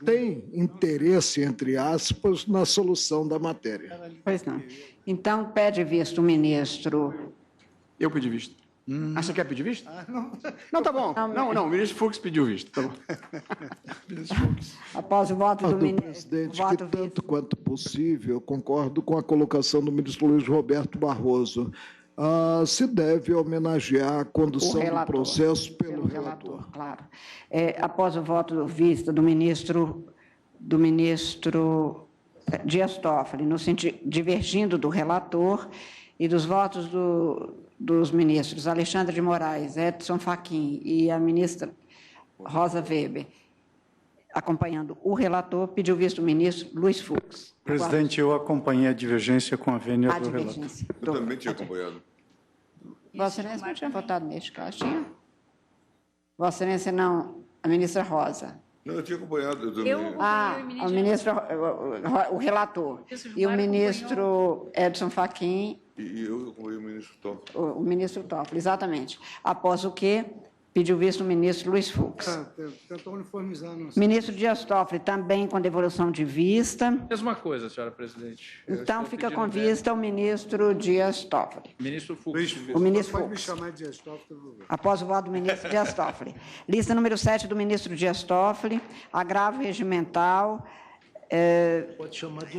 têm interesse, entre aspas, na solução da matéria. Pois não. Então, pede vista o ministro... Eu pedi vista. Você quer pedir vista? Não, tá bom. Não, o ministro Fux pediu vista. Tá bom. Após o voto do ministro... Presidente, que tanto quanto possível, concordo com a colocação do ministro Luiz Roberto Barroso. Se deve homenagear a condução do processo pelo relator. Claro. Após o voto do vista do ministro Dias Toffoli, no sentido, divergindo do relator e dos votos dos ministros Alexandre de Moraes, Edson Fachin e a ministra Rosa Weber, acompanhando o relator, pediu vista o ministro Luiz Fux. Presidente, eu acompanhei a divergência com a vênia do relator. Eu também tinha acompanhado. Vossa Excelência não tinha votado neste caso, tinha? Vossa Excelência não, a ministra Rosa. Não, eu tinha acompanhado. Eu também. O relator. E o ministro Edson Fachin. E eu acompanhei o ministro Toffoli. O ministro Toffoli, exatamente. Após o que pediu visto o ministro Luiz Fux. Tentou uniformizar. Ministro Dias Toffoli, também com devolução de vista. Mesma coisa, senhora presidente. Então, fica com vista o ministro Dias Toffoli. Ministro Fux. O ministro Pode Fux. me chamar de Dias Toffoli. Após o voto do ministro Dias Toffoli. Lista número 7 do ministro Dias Toffoli, agravo regimental...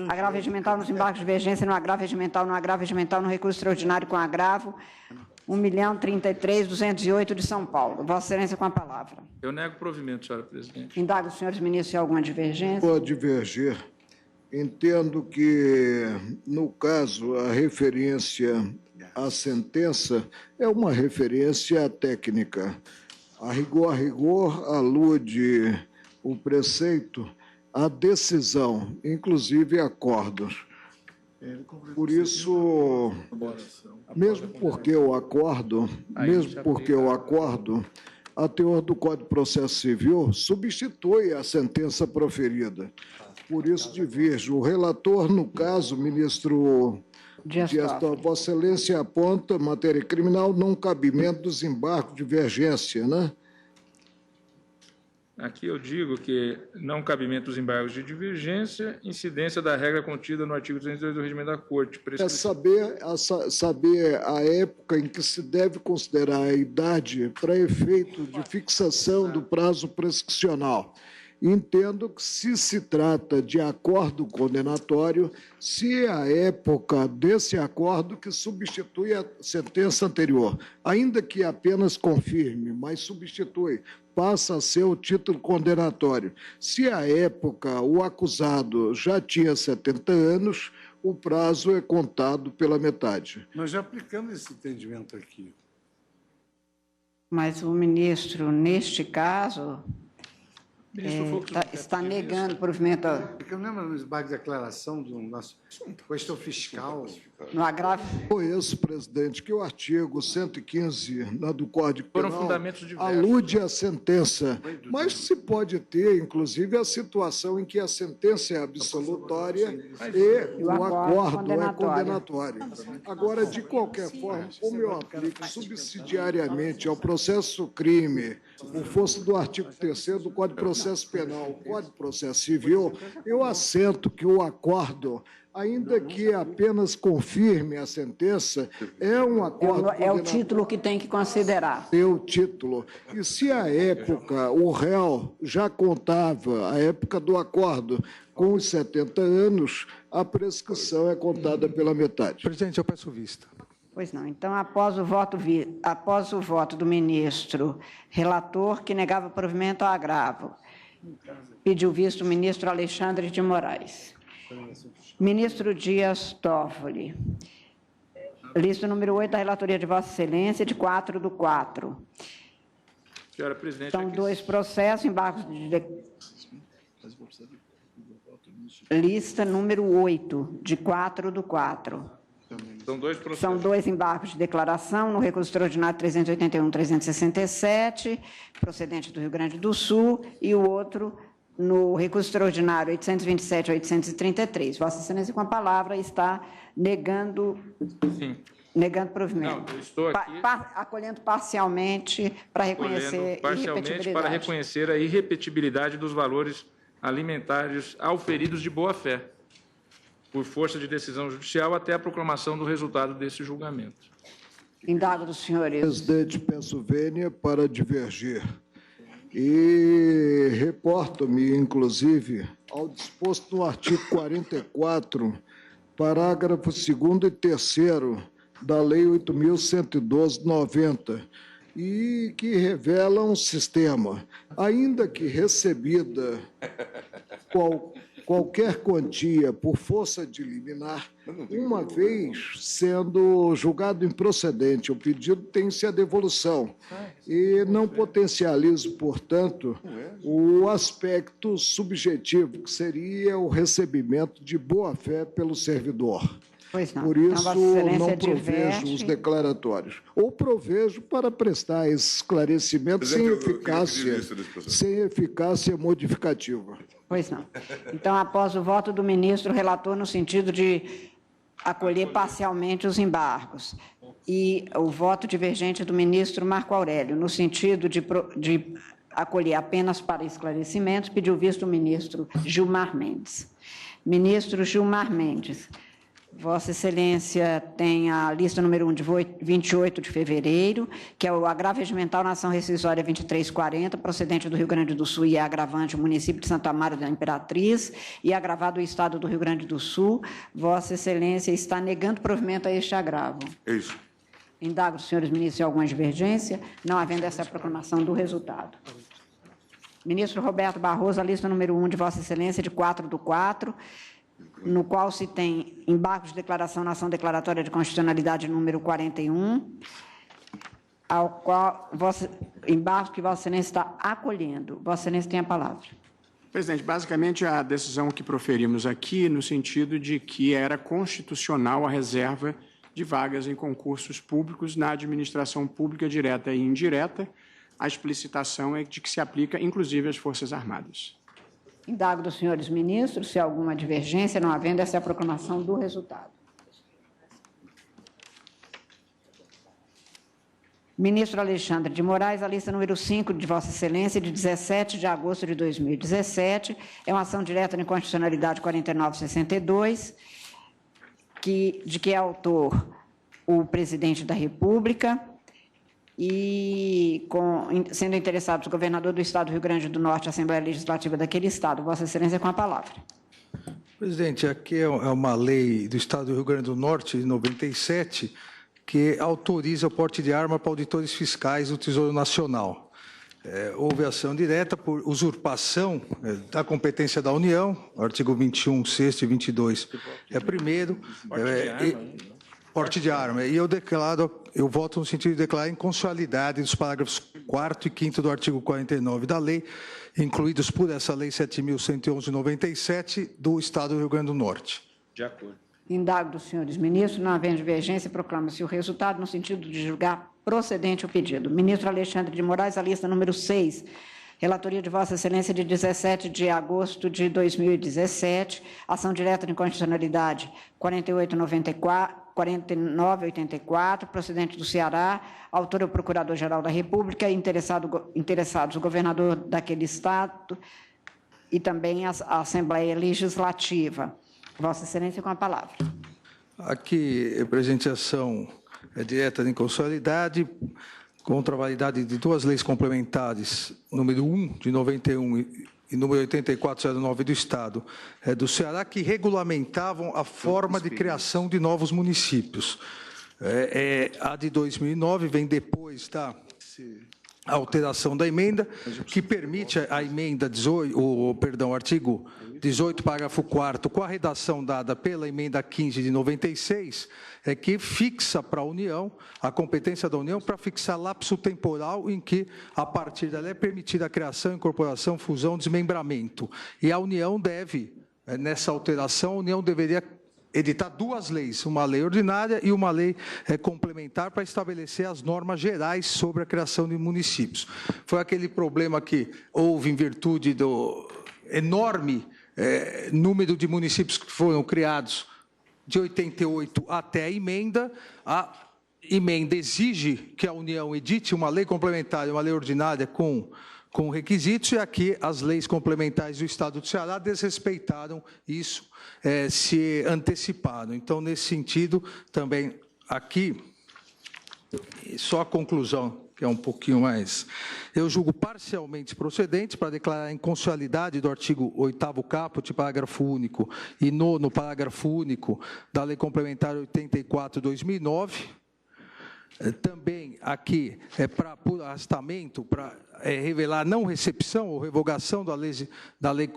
agravo regimental nos embargos de divergência, no agravo regimental, no recurso extraordinário com agravo, 1.033.208 de São Paulo. Vossa Excelência, com a palavra. Eu nego provimento, senhora presidente. Indago os senhores ministros se há alguma divergência. Vou divergir. Entendo que, no caso, a referência à sentença é uma referência técnica. A rigor, alude o preceito à decisão, inclusive acordos. Por isso, mesmo porque o acordo, a teor do Código de Processo Civil substitui a sentença proferida. Por isso, diverjo. O relator, no caso, ministro Dias Toffoli, Vossa Excelência aponta, matéria criminal, não cabimento dos embargos de divergência, né? Aqui eu digo que não cabimento dos embargos de divergência, incidência da regra contida no artigo 302 do Regimento da Corte. É saber a época em que se deve considerar a idade para efeito de fixação do prazo prescricional. Entendo que, se trata de acordo condenatório, se a época desse acordo que substitui a sentença anterior, ainda que apenas confirme, mas substitui, passa a ser o título condenatório. Se a época o acusado já tinha 70 anos, o prazo é contado pela metade. Nós já aplicamos esse entendimento aqui. Mas o ministro, neste caso, está negando provimento. Porque eu lembro no esbargo de declaração do nosso questão fiscal. No agravo. Conheço, presidente, que o artigo 115 do Código Penal fundamentos diversos. alude à sentença, mas se pode ter, inclusive, a situação em que a sentença é absolutória e o acordo é condenatório. Agora, de qualquer forma, como eu aplico subsidiariamente ao processo crime, o fosse do artigo 3º do Código de Processo Penal, o Código de Processo Civil, eu assento que o acordo, ainda que apenas confirme a sentença, é um acordo... É o título que tem que considerar. É o título. E se a época, o réu já contava, a época do acordo, com os 70 anos, a prescrição é contada pela metade. Presidente, eu peço vista. Pois não. Então, após o voto do ministro relator, que negava provimento ao agravo, pediu visto o ministro Alexandre de Moraes. Ministro Dias Toffoli. Lista número 8 da relatoria de Vossa Excelência, de 4/4. Senhora presidente, são dois processos, embargos de... Lista número 8, de 4/4. São dois processos. São dois embargos de declaração no recurso extraordinário 381-367, procedente do Rio Grande do Sul, e o outro no recurso extraordinário 827-833. Vossa Excelência, com a palavra, está negando... Sim. Negando provimento. Não, eu estou aqui... acolhendo parcialmente para reconhecer para reconhecer a irrepetibilidade dos valores alimentares auferidos de boa-fé, por força de decisão judicial, até a proclamação do resultado desse julgamento. Indago dos senhores. Presidente, peço vênia para divergir. E reporto-me, inclusive, ao disposto no artigo 44, parágrafo 2º e 3º da Lei 8.112/90, e que revela um sistema, ainda que recebida qualquer quantia por força de liminar, uma vez sendo julgado improcedente, o pedido tem-se a devolução e não potencializo, portanto, o aspecto subjetivo, que seria o recebimento de boa-fé pelo servidor. Pois não. Por isso, então, não provejo os declaratórios. Ou provejo para prestar esclarecimento sem eficácia modificativa. Pois não. Então, após o voto do ministro relator no sentido de acolher parcialmente os embargos, e o voto divergente do ministro Marco Aurélio no sentido de acolher apenas para esclarecimentos, pediu visto o ministro Gilmar Mendes. Ministro Gilmar Mendes, Vossa Excelência tem a lista número 1 de 28 de fevereiro, que é o agravo regimental na ação rescisória 2340, procedente do Rio Grande do Sul e agravante o município de Santo Amaro da Imperatriz e agravado o Estado do Rio Grande do Sul. Vossa Excelência está negando provimento a este agravo. É isso. Indago os senhores ministros se há alguma divergência. Não havendo essa proclamação do resultado. Ministro Roberto Barroso, a lista número 1 de Vossa Excelência, de 4/4, no qual se tem embargos de declaração na ação declaratória de constitucionalidade número 41, ao qual embargos que Vossa Excelência está acolhendo. Vossa Excelência tem a palavra. Presidente, basicamente a decisão que proferimos aqui no sentido de que era constitucional a reserva de vagas em concursos públicos na administração pública direta e indireta. A explicitação é de que se aplica, inclusive, às Forças Armadas. Indago dos senhores ministros se há alguma divergência, não havendo essa proclamação do resultado. Ministro Alexandre de Moraes, a lista número 5 de Vossa Excelência, de 17 de agosto de 2017, é uma ação direta de inconstitucionalidade 4962, de que é autor o presidente da República, e sendo interessados o governador do Estado do Rio Grande do Norte, a Assembleia Legislativa daquele Estado. Vossa Excelência, com a palavra. Presidente, aqui é uma lei do Estado do Rio Grande do Norte, de 97, que autoriza o porte de arma para auditores fiscais do Tesouro Nacional. Houve ação direta por usurpação da competência da União, artigo 21, 6º e 22 é primeiro. Porte de arma. E eu voto no sentido de declarar inconstitucionalidade dos parágrafos 4º e 5º do artigo 49 da lei, incluídos por essa lei 7.111 de 97 do Estado do Rio Grande do Norte. De acordo. Indago dos senhores ministros, não havendo divergência, proclama-se o resultado no sentido de julgar procedente o pedido. Ministro Alexandre de Moraes, a lista número 6, relatoria de Vossa Excelência de 17 de agosto de 2017, ação direta de inconstitucionalidade 4984, procedente do Ceará, autor é o Procurador-Geral da República, interessados o governador daquele Estado e também a Assembleia Legislativa. Vossa Excelência, com a palavra. Aqui, presidente, a ação direta de inconstitucionalidade contra a validade de duas leis complementares, número 1 de 91 e número 8409 do Estado do Ceará, que regulamentavam a forma de criação de novos municípios. A de 2009 vem depois da alteração da emenda, que permite a emenda 18, artigo 18, parágrafo 4º, com a redação dada pela emenda 15 de 96, que fixa para a União, a competência da União para fixar lapso temporal em que, a partir dela, é permitida a criação, incorporação, fusão, desmembramento. E a União deve, nessa alteração, a União deveria editar duas leis, uma lei ordinária e uma lei complementar para estabelecer as normas gerais sobre a criação de municípios. Foi aquele problema que houve em virtude do enorme número de municípios que foram criados de 88 até a emenda. A emenda exige que a União edite uma lei complementar e uma lei ordinária com requisitos, e aqui as leis complementares do Estado do Ceará desrespeitaram isso, se anteciparam. Então, nesse sentido, também aqui, só a conclusão, que é um pouquinho mais, eu julgo parcialmente procedente para declarar a inconstitucionalidade do artigo 8º caput, parágrafo único, e 9º parágrafo único da Lei Complementar 84/2009, também aqui, por arrastamento, para revelar não recepção ou revogação da lei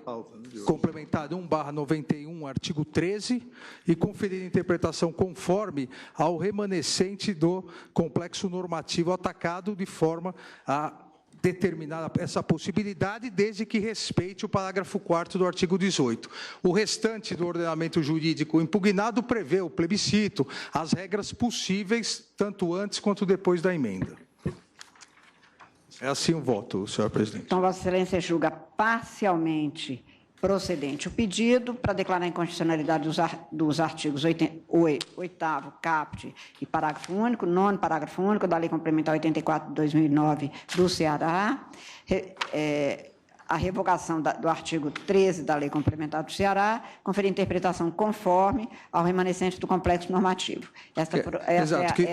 complementar 1/91, artigo 13, e conferir interpretação conforme ao remanescente do complexo normativo atacado, de forma a determinar essa possibilidade, desde que respeite o parágrafo 4º do artigo 18. O restante do ordenamento jurídico impugnado prevê o plebiscito, as regras possíveis, tanto antes quanto depois da emenda. É assim o voto, senhor presidente. Então, Vossa Excelência julga parcialmente procedente o pedido para declarar a inconstitucionalidade dos artigos 8º caput e parágrafo único, 9º parágrafo único da Lei Complementar 84/2009 do Ceará, a revogação do artigo 13 da Lei Complementar do Ceará, conferir interpretação conforme ao remanescente do complexo normativo. Exato, que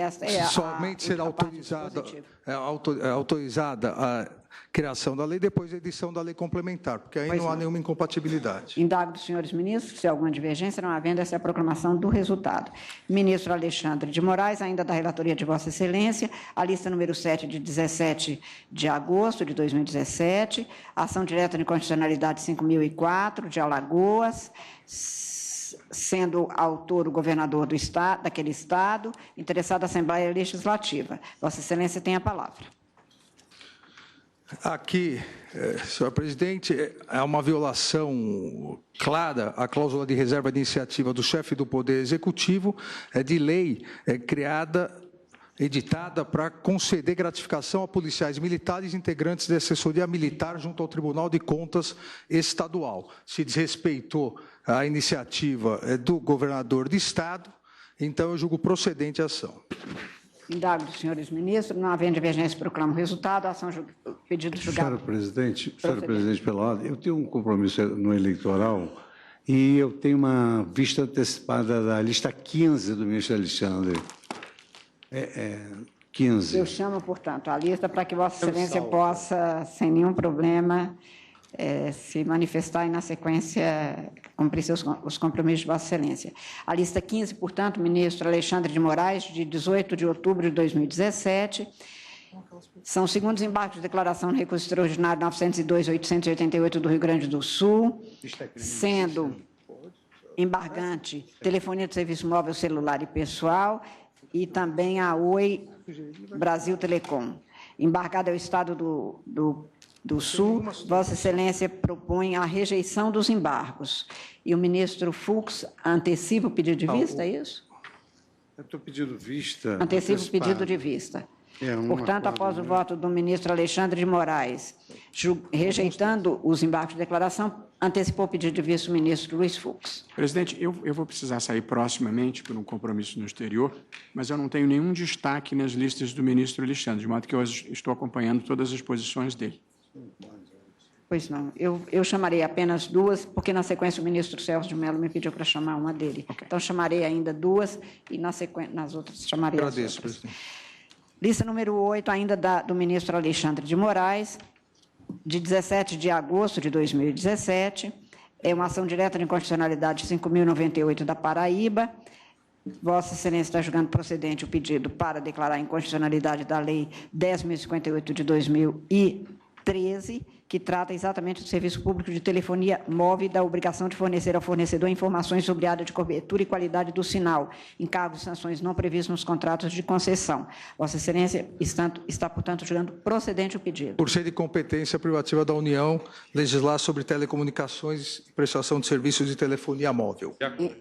somente será autorizada criação da lei, depois da edição da lei complementar, porque aí não há nenhuma incompatibilidade. Indago dos senhores ministros se há alguma divergência, não havendo essa é a proclamação do resultado. Ministro Alexandre de Moraes, ainda da relatoria de Vossa Excelência, a lista número 7 de 17 de agosto de 2017, ação direta de inconstitucionalidade 5.004 de Alagoas, sendo autor o governador do estado, daquele estado, interessado a Assembleia Legislativa. Vossa Excelência tem a palavra. Aqui, senhor presidente, é uma violação clara à cláusula de reserva de iniciativa do chefe do Poder Executivo, de lei editada para conceder gratificação a policiais militares integrantes da assessoria militar junto ao Tribunal de Contas Estadual. Se desrespeitou a iniciativa do governador do estado, então eu julgo procedente a ação. Indago dos senhores ministros, não havendo divergência, proclamo o resultado. A ação, pedido julgado. Senhor presidente, pela ordem, eu tenho um compromisso no eleitoral e eu tenho uma vista antecipada da lista 15 do ministro Alexandre. 15. Eu chamo, portanto, a lista para que Vossa Excelência possa, sem nenhum problema, se manifestar e, na sequência, cumprir os compromissos de Vossa Excelência. A lista 15, portanto, ministro Alexandre de Moraes, de 18 de outubro de 2017, são os segundos embarques de declaração no recurso extraordinário 902.888 do Rio Grande do Sul, sendo embargante telefonia de serviço móvel, celular e pessoal, e também a Oi Brasil Telecom. Embarcado é o Estado do Sul, Vossa Excelência propõe a rejeição dos embargos. E o ministro Fux antecipa o pedido de vista, é isso? Eu estou pedindo vista. Antecipa o pedido de vista. Portanto, após o voto do ministro Alexandre de Moraes, rejeitando os embargos de declaração, antecipou o pedido de vista o ministro Luiz Fux. Presidente, eu vou precisar sair proximamente por um compromisso no exterior, mas eu não tenho nenhum destaque nas listas do ministro Alexandre, de modo que eu estou acompanhando todas as posições dele. Pois não. Eu chamarei apenas duas, porque na sequência o ministro Celso de Mello me pediu para chamar uma dele. Okay. Então, chamarei ainda duas e nas outras chamarei as outras. Agradeço, presidente. Lista número 8, ainda do ministro Alexandre de Moraes, de 17 de agosto de 2017, é uma ação direta de inconstitucionalidade 5.098 da Paraíba. Vossa Excelência está julgando procedente o pedido para declarar a inconstitucionalidade da Lei 10.058 de 2013, que trata exatamente do serviço público de telefonia móvel e da obrigação de fornecer ao fornecedor informações sobre a área de cobertura e qualidade do sinal, encargos e sanções não previstos nos contratos de concessão. Vossa Excelência está, portanto, julgando procedente o pedido. Por ser de competência privativa da União, legislar sobre telecomunicações e prestação de serviços de telefonia móvel.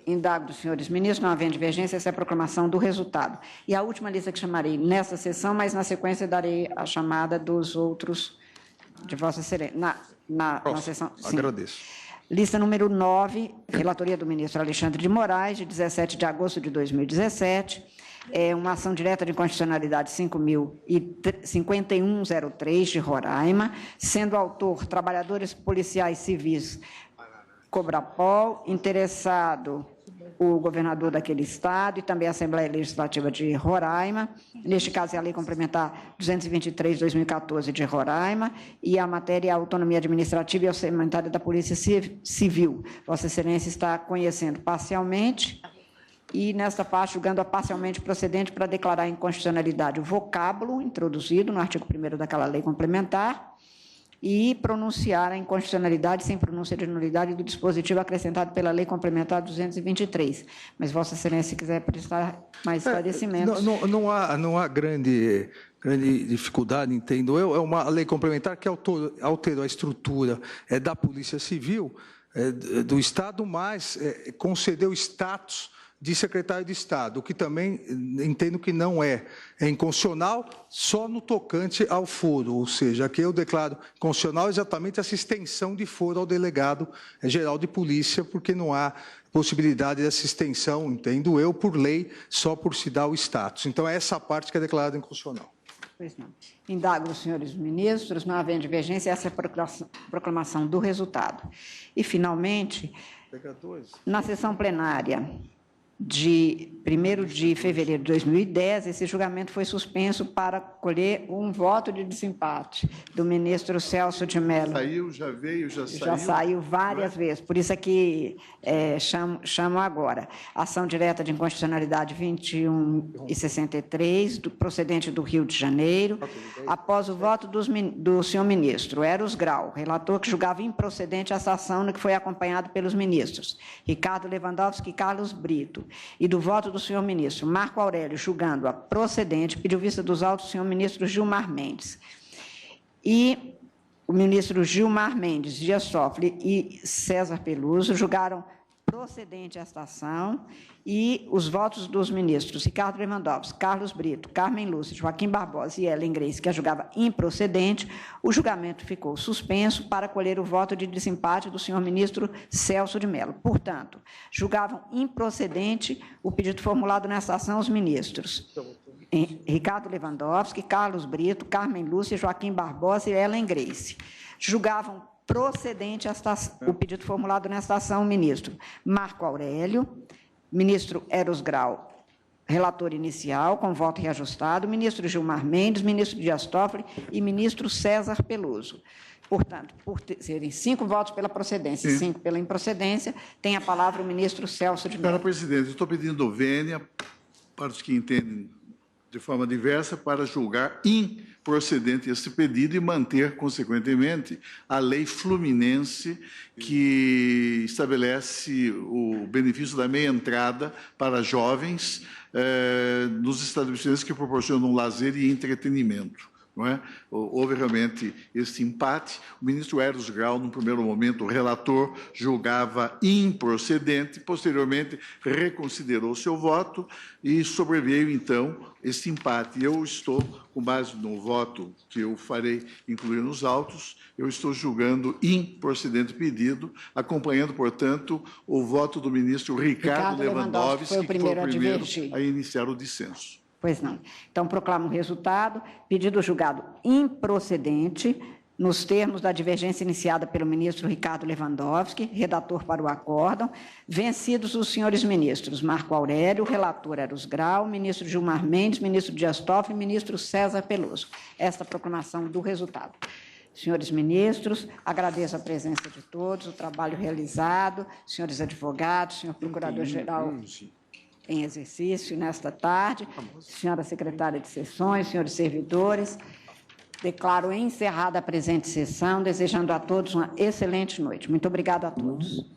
Indago dos senhores ministros, não havendo divergência, essa é a proclamação do resultado. E a última lista que chamarei nesta sessão, mas na sequência darei a chamada dos outros de Vossa Excelência, na sessão. Sim. Agradeço. Lista número 9, relatoria do ministro Alexandre de Moraes, de 17 de agosto de 2017, é uma ação direta de inconstitucionalidade 5.051.03 de Roraima, sendo autor trabalhadores policiais civis Cobrapol, interessado o governador daquele estado e também a Assembleia Legislativa de Roraima. Neste caso, é a Lei Complementar 223/2014 de Roraima e a matéria é a autonomia administrativa e orçamentária da Polícia Civil. Vossa Excelência está conhecendo parcialmente e, nesta parte, julgando-a parcialmente procedente para declarar a inconstitucionalidade o vocábulo introduzido no artigo 1º daquela lei complementar e pronunciar a inconstitucionalidade sem pronúncia de nulidade do dispositivo acrescentado pela Lei Complementar 223. Mas Vossa Excelência, se quiser prestar mais esclarecimentos. Não há grande dificuldade, entendo eu. É uma lei complementar que alterou a estrutura da Polícia Civil do Estado, mas concedeu status de secretário de Estado, o que também entendo que não é inconstitucional, só no tocante ao foro, ou seja, aqui eu declaro constitucional exatamente essa extensão de foro ao delegado-geral de polícia, porque não há possibilidade dessa extensão, entendo eu, por lei, só por se dar o status. Então, é essa parte que é declarada inconstitucional. Pois não. Indago os senhores ministros, não havendo divergência, essa é a proclamação do resultado. E, finalmente, na sessão plenária de 1º de fevereiro de 2010, esse julgamento foi suspenso para colher um voto de desempate do ministro Celso de Mello. Saiu, já veio, já saiu. Já saiu várias vezes, por isso é que chamo agora. Ação direta de inconstitucionalidade 21.063, procedente do Rio de Janeiro, após o voto do senhor ministro Eros Grau, relator que julgava improcedente essa ação, no que foi acompanhado pelos ministros Ricardo Lewandowski e Carlos Brito, e do voto do senhor ministro Marco Aurélio, julgando-a procedente, pediu vista dos autos do senhor ministro Gilmar Mendes. E o ministro Gilmar Mendes, Dias Toffoli e César Peluso julgaram procedente esta ação, e os votos dos ministros Ricardo Lewandowski, Carlos Brito, Carmen Lúcia, Joaquim Barbosa e Ellen Grace, que a julgava improcedente, o julgamento ficou suspenso para colher o voto de desempate do senhor ministro Celso de Mello. Portanto, julgavam improcedente o pedido formulado nesta ação os ministros Ricardo Lewandowski, Carlos Brito, Carmen Lúcia, Joaquim Barbosa e Ellen Grace. Julgavam procedente o pedido formulado nesta ação o ministro Marco Aurélio, ministro Eros Grau, relator inicial, com voto reajustado, ministro Gilmar Mendes, ministro Dias Toffoli e ministro César Peluso. Portanto, por serem 5 votos pela procedência e 5 pela improcedência, tem a palavra o ministro Celso de Mello. Senhora presidente, eu estou pedindo vênia para os que entendem de forma diversa para julgar improcedente esse pedido e manter, consequentemente, a lei fluminense que estabelece o benefício da meia entrada para jovens nos estabelecimentos que proporcionam lazer e entretenimento. Não é? Houve realmente esse empate. O ministro Eros Grau, no primeiro momento, o relator, julgava improcedente, posteriormente reconsiderou seu voto e sobreveio, então, esse empate. Eu estou, com base no voto que eu farei incluir nos autos, eu estou julgando improcedente o pedido, acompanhando, portanto, o voto do ministro Ricardo Lewandowski, que foi o primeiro a iniciar o dissenso. Pois não. Então, proclamo o resultado. Pedido julgado improcedente, nos termos da divergência iniciada pelo ministro Ricardo Lewandowski, redator para o acórdão, vencidos os senhores ministros Marco Aurélio, relator Eros Grau, ministro Gilmar Mendes, ministro Dias Toffoli e ministro César Peluso. Esta proclamação do resultado. Senhores ministros, agradeço a presença de todos, o trabalho realizado, senhores advogados, senhor procurador-geral em exercício nesta tarde, senhora secretária de sessões, senhores servidores, declaro encerrada a presente sessão, desejando a todos uma excelente noite. Muito obrigada a todos.